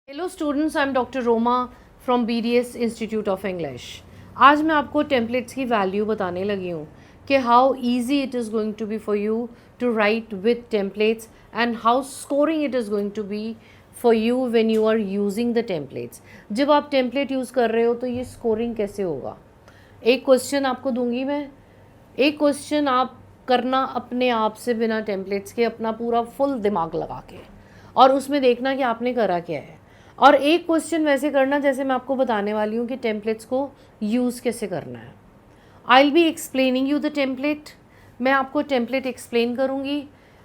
Hello students, I am doctor Roma from BDS institute of English. आज मैं आपको templates की वैल्यू बताने लगी हूँ कि how easy it is going to be for you to write with templates and how scoring it is going to be for you when you are using the templates. जब आप template use कर रहे हो तो ये scoring कैसे होगा। एक क्वेश्चन आपको दूंगी मैं, एक क्वेश्चन आप करना अपने आप से बिना टेम्पलेट्स के, अपना पूरा फुल दिमाग लगा के, और उसमें देखना कि आपने करा क्या है। और एक क्वेश्चन वैसे करना जैसे मैं आपको बताने वाली हूँ कि टेम्पलेट्स को यूज़ कैसे करना है। I will be explaining you the template. मैं आपको टेम्पलेट एक्सप्लेन करूँगी।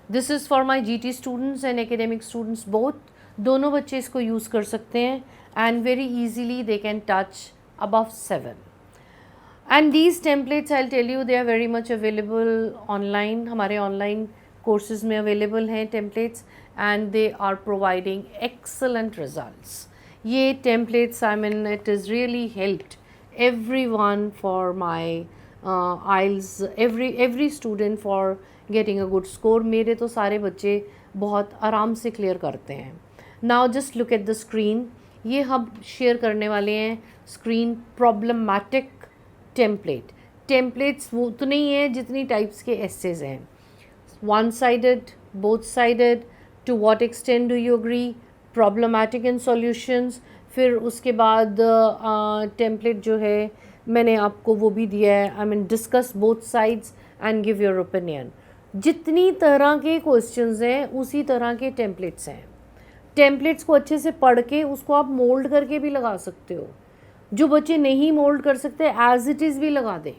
This is for my GT students and academic students both. दोनों बच्चे इसको यूज़ कर सकते हैं and very easily they can touch above 7. And these templates, I'll tell you, they are very much available online. हमारे online courses में available हैं templates and they are providing excellent results. ये templates, I mean, it has really helped everyone for my IELTS, every student for getting a good score. मेरे तो सारे बच्चे बहुत आराम से clear करते हैं. Now just look at the screen. ये हम share करने वाले हैं screen problematic टेम्पलेट्स वो उतने ही हैं जितनी टाइप्स के एसेज हैं। One sided, both sided, to what extent do you agree, problematic and solutions. फिर उसके बाद टेम्पलेट जो है मैंने आपको वो भी दिया है, I mean discuss both sides and give your opinion. जितनी तरह के क्वेश्चंस हैं उसी तरह के टेम्पलेट्स हैं। टेम्पलेट्स को अच्छे से पढ़ के उसको आप मोल्ड करके भी लगा सकते हो। जो बच्चे नहीं मोल्ड कर सकते एज इट इज़ भी लगा दें।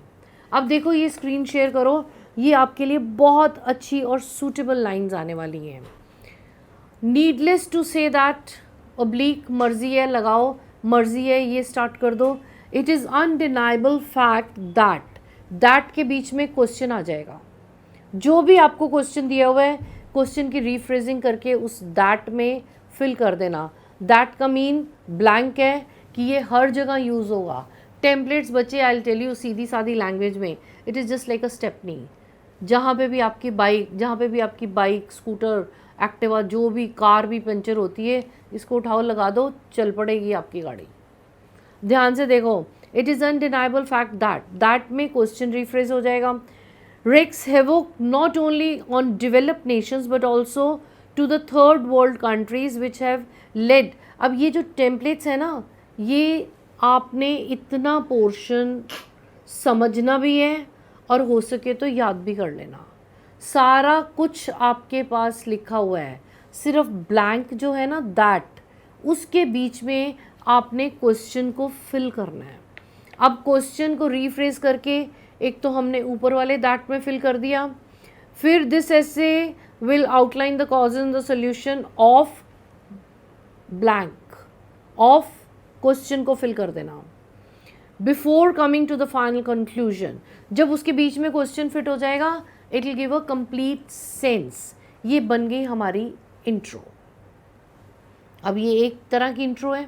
अब देखो ये स्क्रीन शेयर करो, ये आपके लिए बहुत अच्छी और सूटेबल लाइंस आने वाली हैं। Needless to say that, oblique मर्जी है लगाओ, मर्जी है ये स्टार्ट कर दो। It is undeniable fact that के बीच में क्वेश्चन आ जाएगा। जो भी आपको क्वेश्चन दिया हुआ है क्वेश्चन की रीफ्रेजिंग करके उस दैट में फिल कर देना। दैट का मीन ब्लैंक है कि ये हर जगह यूज़ होगा। टेम्पलेट्स बच्चे, आई विल टेल यू सीधी सादी लैंग्वेज में, it is just like a stepney. जहाँ पे भी आपकी बाइक, स्कूटर, एक्टिवा, जो भी कार भी पंचर होती है, इसको उठाओ लगा दो, चल पड़ेगी आपकी गाड़ी। ध्यान से देखो, it is undeniable fact that में क्वेश्चन रिफ्रेज हो जाएगा। wreaks havoc not only on developed nations but also to the third world countries which have led। अब ये जो टेम्पलेट्स है ना, ये आपने इतना पोर्शन समझना भी है और हो सके तो याद भी कर लेना। सारा कुछ आपके पास लिखा हुआ है, सिर्फ ब्लैंक जो है ना दैट, उसके बीच में आपने क्वेश्चन को फिल करना है। अब क्वेश्चन को रीफ्रेज करके एक तो हमने ऊपर वाले दैट में फिल कर दिया। फिर this essay will outline the cause and the solution of blank, of question को फिल कर देना before coming to the final conclusion. जब उसके बीच में क्वेश्चन फिट हो जाएगा, it will give a complete sense. ये बन गई हमारी इंट्रो। अब ये एक तरह की इंट्रो है।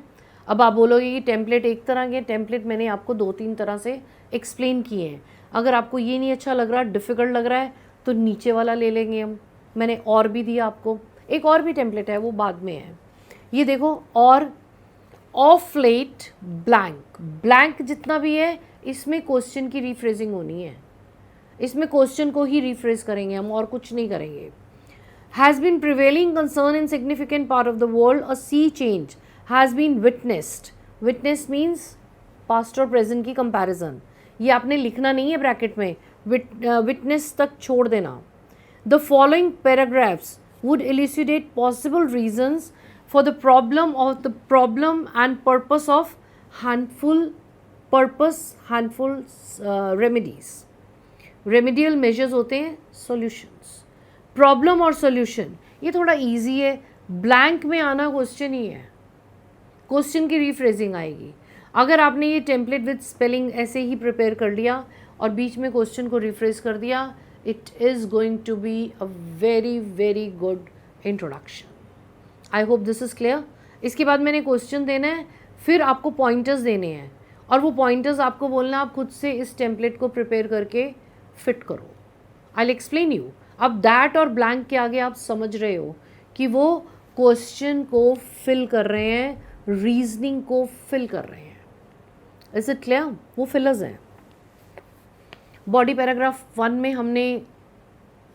अब आप बोलोगे कि टेम्पलेट एक तरह के, टेम्पलेट मैंने आपको 2-3 तरह से एक्सप्लेन किए हैं। अगर आपको ये नहीं अच्छा लग रहा, डिफ़िकल्ट लग रहा है, तो नीचे वाला ले लेंगे हम। मैंने और भी दिया आपको, एक और भी टेम्पलेट है, वो बाद में है। ये देखो, और ऑफ लेट ब्लैंक जितना भी है इसमें क्वेश्चन की रीफ्रेजिंग होनी है। इसमें क्वेश्चन को ही रीफ्रेज करेंगे हम, और कुछ नहीं करेंगे। Has been prevailing concern in significant part of the world, a sea change has been witnessed. Witness means past और प्रेजेंट की कंपैरिजन। ये आपने लिखना नहीं है ब्रैकेट में, विटनेस तक छोड़ देना। The following paragraphs would elucidate possible reasons for the problem and purpose of handful remedies। remedial measures होते हैं solutions। problem और solution ये थोड़ा easy है, blank में आना क्वेश्चन ही है, क्वेश्चन की रीफ्रेजिंग आएगी। अगर आपने ये टेम्पलेट विद स्पेलिंग ऐसे ही प्रिपेयर कर लिया और बीच में क्वेश्चन को रिफ्रेज कर दिया, it is going to be a very very good introduction. I hope this is clear. इसके बाद मैंने क्वेश्चन देना है, फिर आपको पॉइंटर्स देने हैं, और वो पॉइंटर्स आपको बोलना आप खुद से इस टेम्पलेट को प्रिपेयर करके फिट करो। I will explain you. अब दैट और ब्लैंक के आगे आप समझ रहे हो कि वो क्वेश्चन को फिल कर रहे हैं रीजनिंग को फिल कर रहे हैं। Is it clear? वो फिलर्स हैं। बॉडी पैराग्राफ 1 में हमने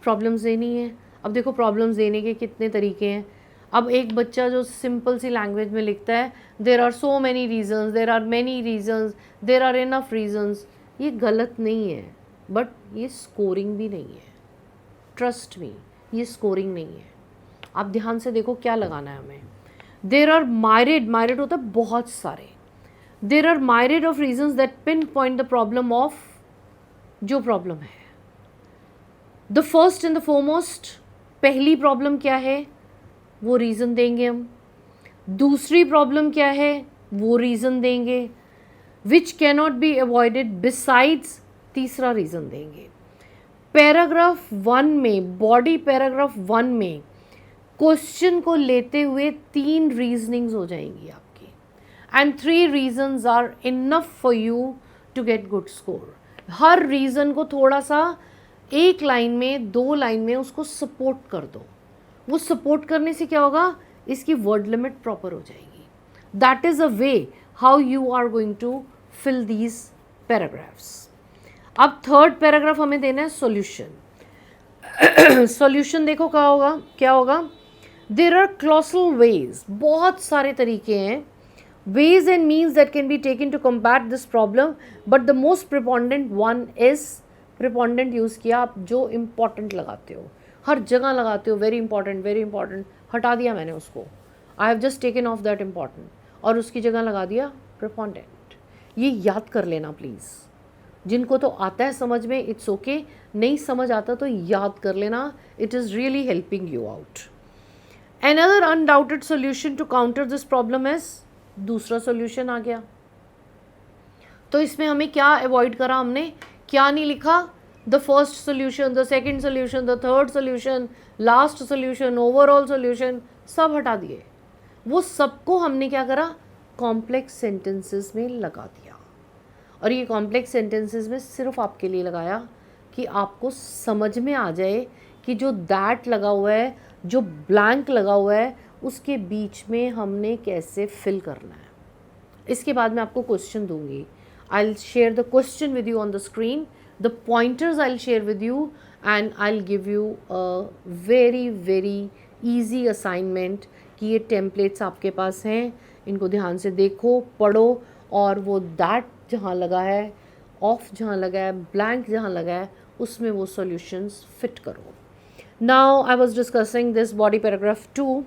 प्रॉब्लम्स देनी है। अब देखो प्रॉब्लम्स देने के कितने तरीके हैं। अब एक बच्चा जो सिंपल सी लैंग्वेज में लिखता है there are so many reasons, there are many reasons, there are enough reasons, ये गलत नहीं है, बट ये स्कोरिंग भी नहीं है। ट्रस्ट मी, ये स्कोरिंग नहीं है। आप ध्यान से देखो क्या लगाना है हमें। देर आर मायरेड होता है बहुत सारे, there are myriad of reasons that pin point the problem of जो प्रॉब्लम है। The first and the foremost, पहली प्रॉब्लम क्या है वो रीज़न देंगे हम। दूसरी प्रॉब्लम क्या है वो रीज़न देंगे। Which cannot be avoided besides, तीसरा रीज़न देंगे। पैराग्राफ 1 में, बॉडी पैराग्राफ 1 में क्वेश्चन को लेते हुए 3 रीजनिंग्स हो जाएंगी आपकी, and 3 reasons are enough for you to get good score. हर रीज़न को थोड़ा सा एक लाइन में, 2 लाइन में उसको सपोर्ट कर दो। वो सपोर्ट करने से क्या होगा, इसकी वर्ड लिमिट प्रॉपर हो जाएगी। That is a way how you are going to fill these paragraphs. अब थर्ड पैराग्राफ हमें देना है सॉल्यूशन। सॉल्यूशन देखो क्या होगा। देर आर क्लॉसल वेज, बहुत सारे तरीके हैं, ways and means that can be taken to combat this problem, but the most preponderant one is, preponderant use किया आप जो important लगाते हो, हर जगह लगाते हो, very important, हटा दिया मैंने उसको, I have just taken off that important और उसकी जगह लगा दिया preponderant। ये याद कर लेना प्लीज़। जिनको तो आता है समझ में, इट्स ओके, नहीं समझ आता तो याद कर लेना, it is really helping you out। Another undoubted solution to counter this problem is, दूसरा सॉल्यूशन आ गया। तो इसमें हमें क्या अवॉइड करा हमने, क्या नहीं लिखा, the first solution, the second solution, the third solution, last solution, overall solution, सब हटा दिए। वो सबको हमने क्या करा, कॉम्प्लेक्स सेंटेंसेस में लगा दिया। और ये कॉम्प्लेक्स सेंटेंसेस में सिर्फ आपके लिए लगाया कि आपको समझ में आ जाए कि जो दैट लगा हुआ है, जो ब्लैंक लगा हुआ है, उसके बीच में हमने कैसे फिल करना है। इसके बाद मैं आपको क्वेश्चन दूंगी। I will share the question with you on the screen, the pointers I will share with you, and I will give you a very very easy assignment कि ये टेम्पलेट्स आपके पास हैं, इनको ध्यान से देखो, पढ़ो, और वो दैट जहाँ लगा है, ऑफ जहाँ लगा है, ब्लैंक जहाँ लगा है, उसमें वो सॉल्यूशंस फिट करो। Now I was discussing this body paragraph 2।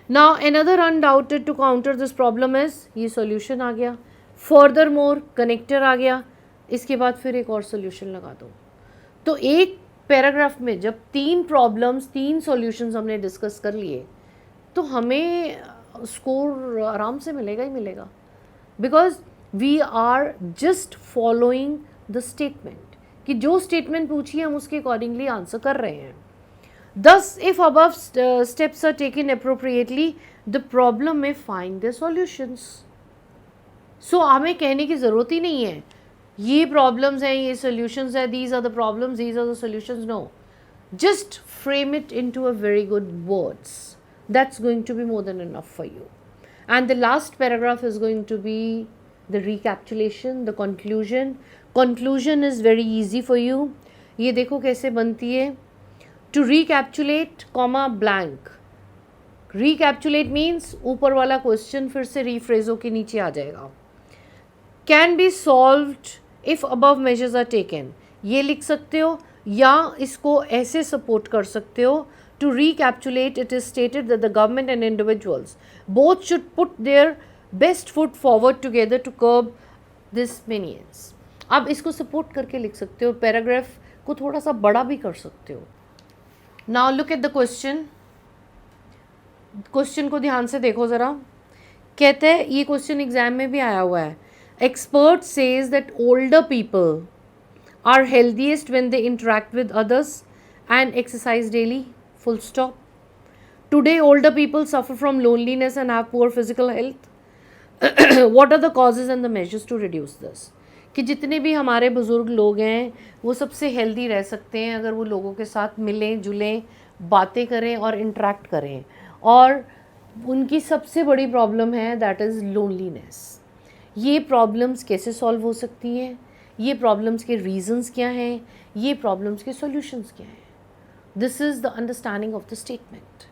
Now another undoubted to counter this problem is, ये solution आ गया, furthermore connector आ गया, इसके बाद फिर एक और solution लगा दो। तो एक पैराग्राफ में जब 3 प्रॉब्लम्स, 3 सॉल्यूशंस हमने डिस्कस कर लिए, तो हमें स्कोर आराम से मिलेगा ही मिलेगा, because we are just following the statement, कि जो स्टेटमेंट पूछी हम उसके अकॉर्डिंगली आंसर कर रहे हैं। Thus, if above steps are taken appropriately, the problem may find their solutions. So, हमें कहने की ज़रूरत ही नहीं है ये problems हैं, ये solutions हैं, these are the problems, these are the solutions. No, just frame it into a very good words. That's going to be more than enough for you. And the last paragraph is going to be the recapitulation, the conclusion. Conclusion is very easy for you. ये देखो कैसे बनती है। To recapitulate, comma blank. Recapitulate means ऊपर वाला question फिर से rephrase होके नीचे आ जाएगा। Can be solved if above measures are taken. ये लिख सकते हो, या इसको ऐसे सपोर्ट कर सकते हो। To recapitulate, it is stated that the government and individuals both should put their best foot forward together to curb this menace. अब इसको सपोर्ट करके लिख सकते हो, पैराग्राफ को थोड़ा सा बड़ा भी कर सकते हो। Now look at the question. Question को ध्यान से देखो ज़रा। कहते हैं, ये क्वेश्चन एग्जाम में भी आया हुआ है, expert says that older people are healthiest when they interact with others and exercise daily, full stop. Today older people suffer from loneliness and have poor physical health. What are the causes and the measures to reduce this. कि जितने भी हमारे बुज़ुर्ग लोग हैं वो सबसे healthy रह सकते हैं अगर वो लोगों के साथ मिलें जुलें, बातें करें और इंटरेक्ट करें। और उनकी सबसे बड़ी प्रॉब्लम है दैट इज़ लोनलीनेस। ये प्रॉब्लम्स कैसे सॉल्व हो सकती हैं, ये प्रॉब्लम्स के रीजंस क्या हैं, ये प्रॉब्लम्स के सॉल्यूशंस क्या हैं, this is the understanding of the statement.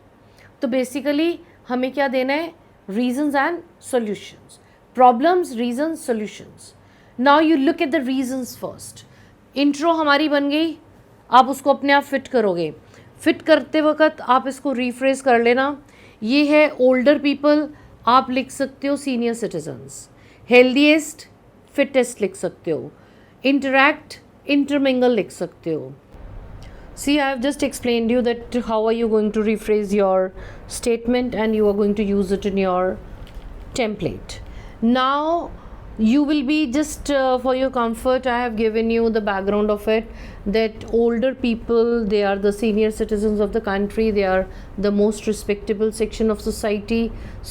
तो बेसिकली हमें क्या देना है, reasons and solutions, problems, reasons, solutions. Now you look at the reasons first. Intro हमारी बन गई, आप उसको अपने आप फिट करोगे। फिट करते वक्त आप इसको रिफ्रेश कर लेना। ये है ओल्डर पीपल, आप लिख सकते हो सीनियर सिटीजन्स। हेल्दीएस्ट, फिटेस्ट लिख सकते हो। इंटरैक्ट, इंटरमिंगल लिख सकते हो। See, I have just explained you that how are you going to rephrase your statement and you are going to use it in your template. Now you will be just for your comfort, I have given you the background of it, that older people, they are the senior citizens of the country, they are the most respectable section of society,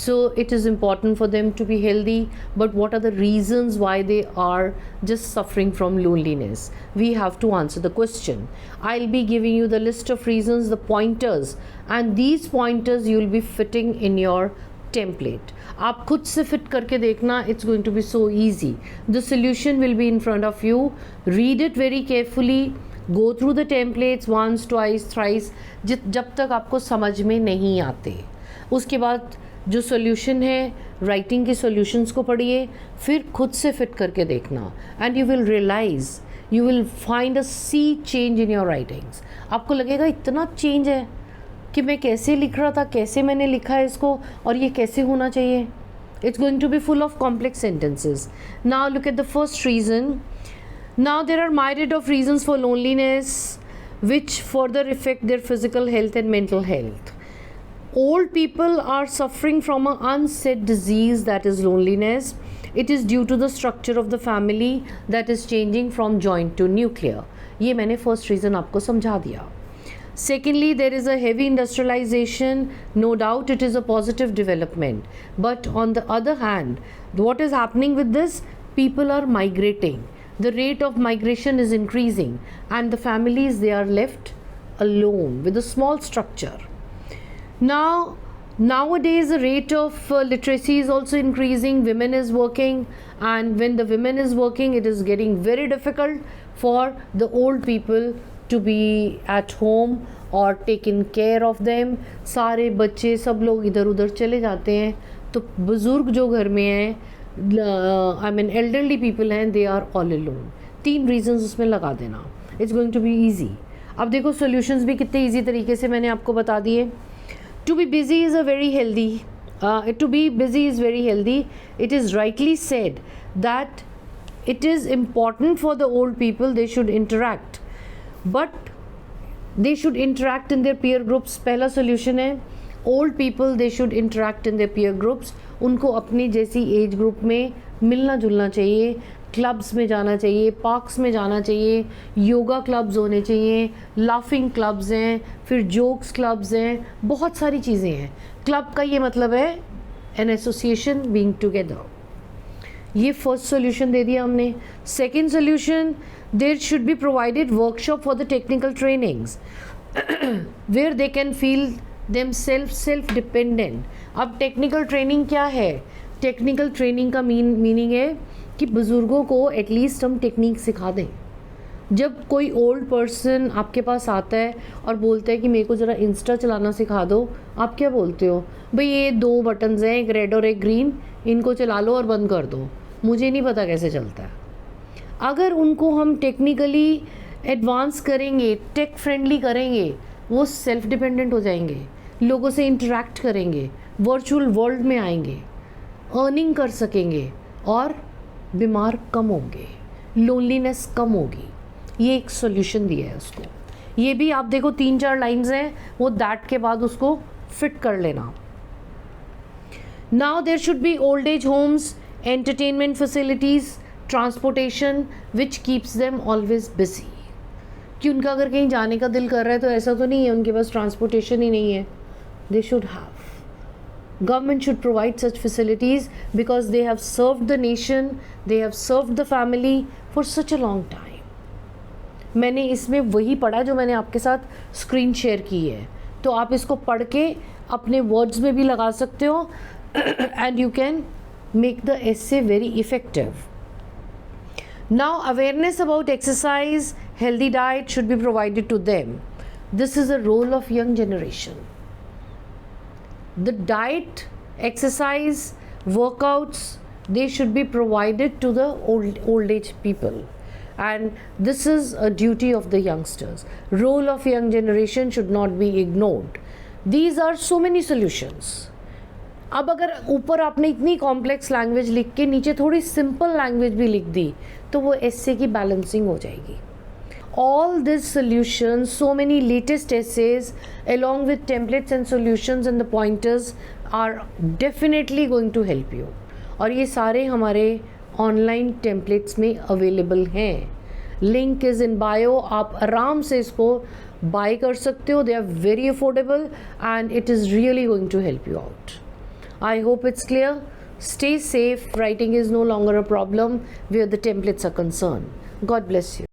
so it is important for them to be healthy. But what are the reasons why they are just suffering from loneliness? We have to answer the question. I'll be giving you the list of reasons, the pointers, and these pointers you will be fitting in your template. आप खुद से fit करके देखना, it's going to be so easy. The solution will be in front of you, read it very carefully, go through the templates once, twice, thrice, जब तक आपको समझ में नहीं आते। उसके बाद जो सोल्यूशन है, राइटिंग के सोल्यूशंस को पढ़िए, फिर खुद से फिट करके देखना, and you will realize, you will find a sea change in your writings. आपको लगेगा इतना चेंज है कि मैं कैसे लिख रहा था, कैसे मैंने लिखा है इसको, और ये कैसे होना चाहिए। It's going to be full of complex sentences. Now look at the first reason. Now there are myriad of reasons for loneliness which further affect their physical health and mental health. Old people are suffering from an unsaid disease, that is loneliness. It is due to the structure of the family that is changing from joint to nuclear. ये मैंने first reason आपको समझा दिया। Secondly, there is a heavy industrialization. No doubt it is a positive development. But on the other hand, what is happening with this? People are migrating. The rate of migration is increasing, and the families, they are left alone with a small structure. Nowadays the rate of literacy is also increasing. Women is working, and when the women is working, it is getting very difficult for the old people to be at home or taking care of them. सारे बच्चे सब लोग इधर उधर चले जाते हैं, तो बुज़ुर्ग जो घर में हैं, आई मीन एल्डरली पीपल हैं, they are all alone. 3 reasons उसमें लगा देना, it's going to be easy. अब देखो सोल्यूशंस भी कितने ईजी तरीके से मैंने आपको बता दिए। To be busy is a very healthy, to be busy is very healthy. It is rightly said that it is important for the old people, they should interact, but they should interact in their peer groups. पहला solution है, old people they should interact in their peer groups. उनको अपनी जैसी age group में मिलना जुलना चाहिए, clubs में जाना चाहिए, पार्क्स में जाना चाहिए, योगा क्लब्स होने चाहिए, लाफिंग क्लब्स हैं, फिर जोक्स क्लब्स हैं, बहुत सारी चीज़ें हैं। क्लब का ये मतलब है एन एसोसिएशन बीइंग टुगेदर। ये फर्स्ट सोल्यूशन दे दिया हमने। Second solution, there should be provided workshop for the technical trainings where they can feel themselves self dependent. अब टेक्निकल ट्रेनिंग क्या है? टेक्निकल ट्रेनिंग का मीनिंग है कि बुज़ुर्गों को एटलीस्ट हम टेक्निक सिखा दें। जब कोई ओल्ड पर्सन आपके पास आता है और बोलता है कि मेरे को ज़रा इंस्टा चलाना सिखा दो, आप क्या बोलते हो? भाई ये 2 बटन्स हैं, एक रेड और एक ग्रीन, इनको चला लो और बंद कर दो, मुझे नहीं पता कैसे चलता है। अगर उनको हम टेक्निकली एडवांस करेंगे, टेक फ्रेंडली करेंगे, वो सेल्फ डिपेंडेंट हो जाएंगे, लोगों से इंटरेक्ट करेंगे, वर्चुअल वर्ल्ड में आएंगे, अर्निंग कर सकेंगे और बीमार कम होंगे, लोनलीनेस कम होगी। ये एक सॉल्यूशन दिया है उसको। ये भी आप देखो 3-4 लाइंस हैं, वो दैट के बाद उसको फिट कर लेना। Now there should be old age homes, entertainment facilities, transportation which keeps them always busy. कि उनका अगर कहीं जाने का दिल कर रहा है तो ऐसा तो नहीं है उनके पास ट्रांसपोर्टेशन ही नहीं है। They should have, government should provide such facilities because they have served the nation, they have served the family for such a long time. मैंने इसमें वही पढ़ा जो मैंने आपके साथ स्क्रीन शेयर की है, तो आप इसको पढ़ के अपने वर्ड्स में भी लगा सकते हो and you can make the essay very effective. Now, awareness about exercise, healthy diet should be provided to them. This is a role of young generation. The diet, exercise, workouts, they should be provided to the old age people, and this is a duty of the youngsters. Role of young generation should not be ignored. These are so many solutions. अब अगर ऊपर आपने इतनी complex language लिख के नीचे थोड़ी simple language भी लिख दी तो वो एस्से की बैलेंसिंग हो जाएगी. All these solutions, so many latest essays along with templates and solutions and the pointers are definitely going to help you. और ये सारे हमारे ऑनलाइन टेम्पलेट्स में अवेलेबल हैं. Link is in bio. आप आराम से इसको बाय कर सकते हो. They are very affordable and it is really going to help you out. I hope it's clear. Stay safe. Writing is no longer a problem where the templates are concerned. God bless you.